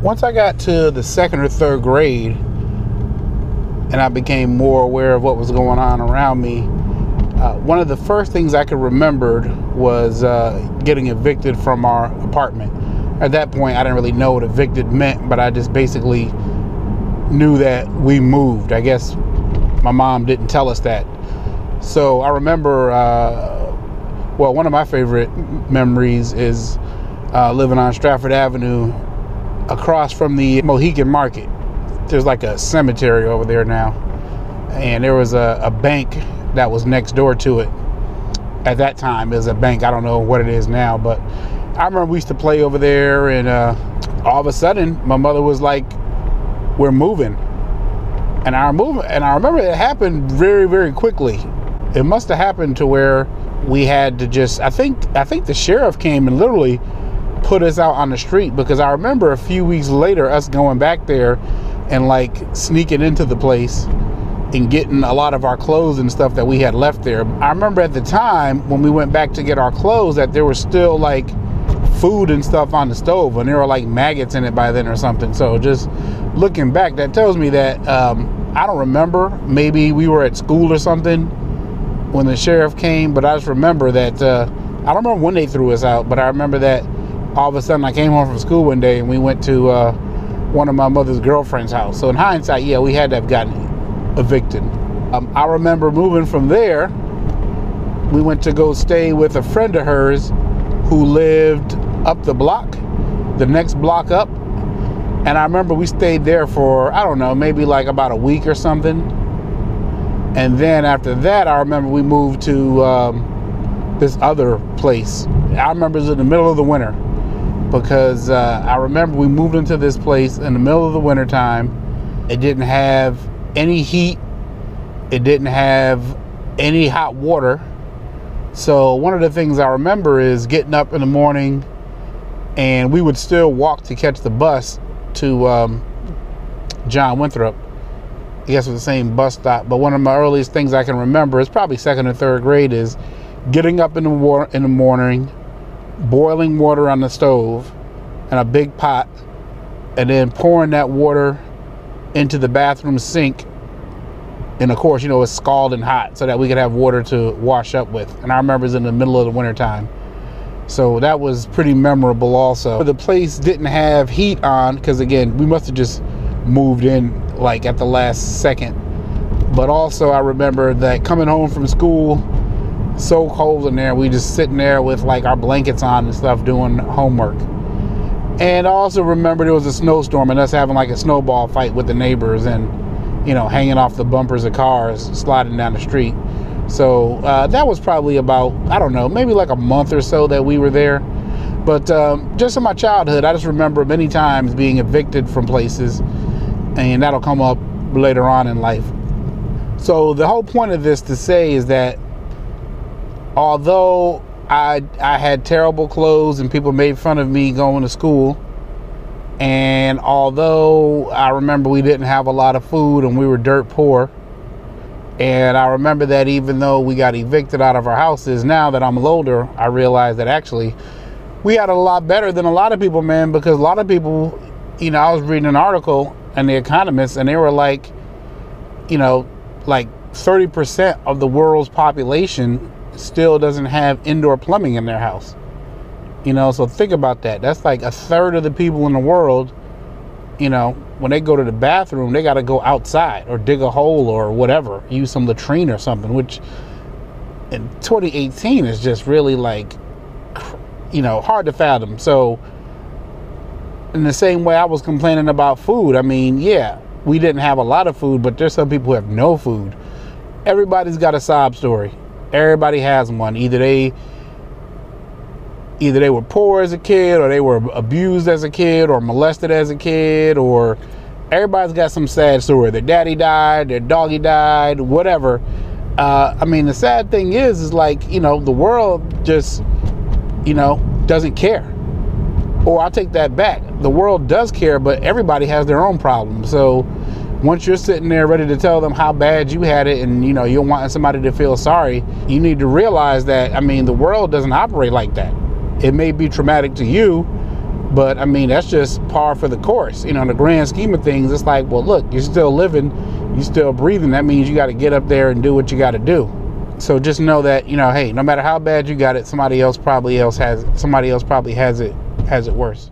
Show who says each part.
Speaker 1: Once I got to the second or third grade and I became more aware of what was going on around me, one of the first things I could remember was getting evicted from our apartment. At that point, I didn't really know what evicted meant, but I just basically knew that we moved. I guess my mom didn't tell us that. So I remember, well, one of my favorite memories is living on Stratford Avenue across from the Mohican Market. There's like a cemetery over there now. And there was a bank that was next door to it. At that time, it was a bank. I don't know what it is now, but I remember we used to play over there, and all of a sudden, my mother was like, "We're moving." And I remember it happened very, very quickly. It must have happened to where we had to just, I think the sheriff came and literally put us out on the street, because I remember a few weeks later us going back there and like sneaking into the place and getting a lot of our clothes and stuff that we had left there. I remember at the time when we went back to get our clothes that there was still like food and stuff on the stove, and there were like maggots in it by then or something. So just looking back, that tells me that I don't remember, maybe we were at school or something when the sheriff came, but I just remember that I don't remember when they threw us out, but I remember that all of a sudden I came home from school one day and we went to one of my mother's girlfriend's house. So in hindsight, yeah, we had to have gotten evicted. I remember moving from there. We went to go stay with a friend of hers who lived up the block, the next block up. And I remember we stayed there for, I don't know, maybe like about a week or something. And then after that, I remember we moved to this other place. I remember it was in the middle of the winter, because I remember we moved into this place in the middle of the winter time. It didn't have any heat. It didn't have any hot water. So one of the things I remember is getting up in the morning, and we would still walk to catch the bus to John Winthrop. I guess it was the same bus stop. But one of my earliest things I can remember is probably second or third grade is getting up in the morning, boiling water on the stove in a big pot, and then pouring that water into the bathroom sink. And of course, you know, it's scalding hot so that we could have water to wash up with. And I remember it was in the middle of the winter time. So that was pretty memorable also. The place didn't have heat on because, again, we must have just moved in like at the last second. But also I remember that coming home from school, so cold in there, we just sitting there with like our blankets on and stuff doing homework. And I also remember there was a snowstorm and us having like a snowball fight with the neighbors and, you know, hanging off the bumpers of cars, sliding down the street. So that was probably about, I don't know, maybe like a month or so that we were there. But just in my childhood, I just remember many times being evicted from places, and that'll come up later on in life. So the whole point of this to say is that although I had terrible clothes and people made fun of me going to school, and although I remember we didn't have a lot of food and we were dirt poor, and I remember that even though we got evicted out of our houses, now that I'm older, I realize that actually we had a lot better than a lot of people, man, because a lot of people, you know, I was reading an article in The Economist, and they were like, you know, like 30% of the world's population still doesn't have indoor plumbing in their house. You know, so think about that. That's like a third of the people in the world, you know, when they go to the bathroom, they got to go outside or dig a hole or whatever, use some latrine or something, which in 2018 is just really like, you know, hard to fathom. So in the same way I was complaining about food, I mean, yeah, we didn't have a lot of food, but there's some people who have no food. Everybody's got a sob story. Everybody has one. Either they were poor as a kid, or they were abused as a kid, or molested as a kid, or everybody's got some sad story. Their daddy died, their doggy died, whatever. I mean, the sad thing is like, you know, the world just, you know, doesn't care. Or I'll take that back. The world does care, but everybody has their own problems. So once you're sitting there ready to tell them how bad you had it, and, you know, you're wanting somebody to feel sorry, you need to realize that, I mean, the world doesn't operate like that. It may be traumatic to you, But I mean, that's just par for the course. You know, in the grand scheme of things, it's like, well, look, you're still living, you're still breathing. That means you got to get up there and do what you got to do. So just know that, you know, hey, no matter how bad you got it, somebody else probably has it worse.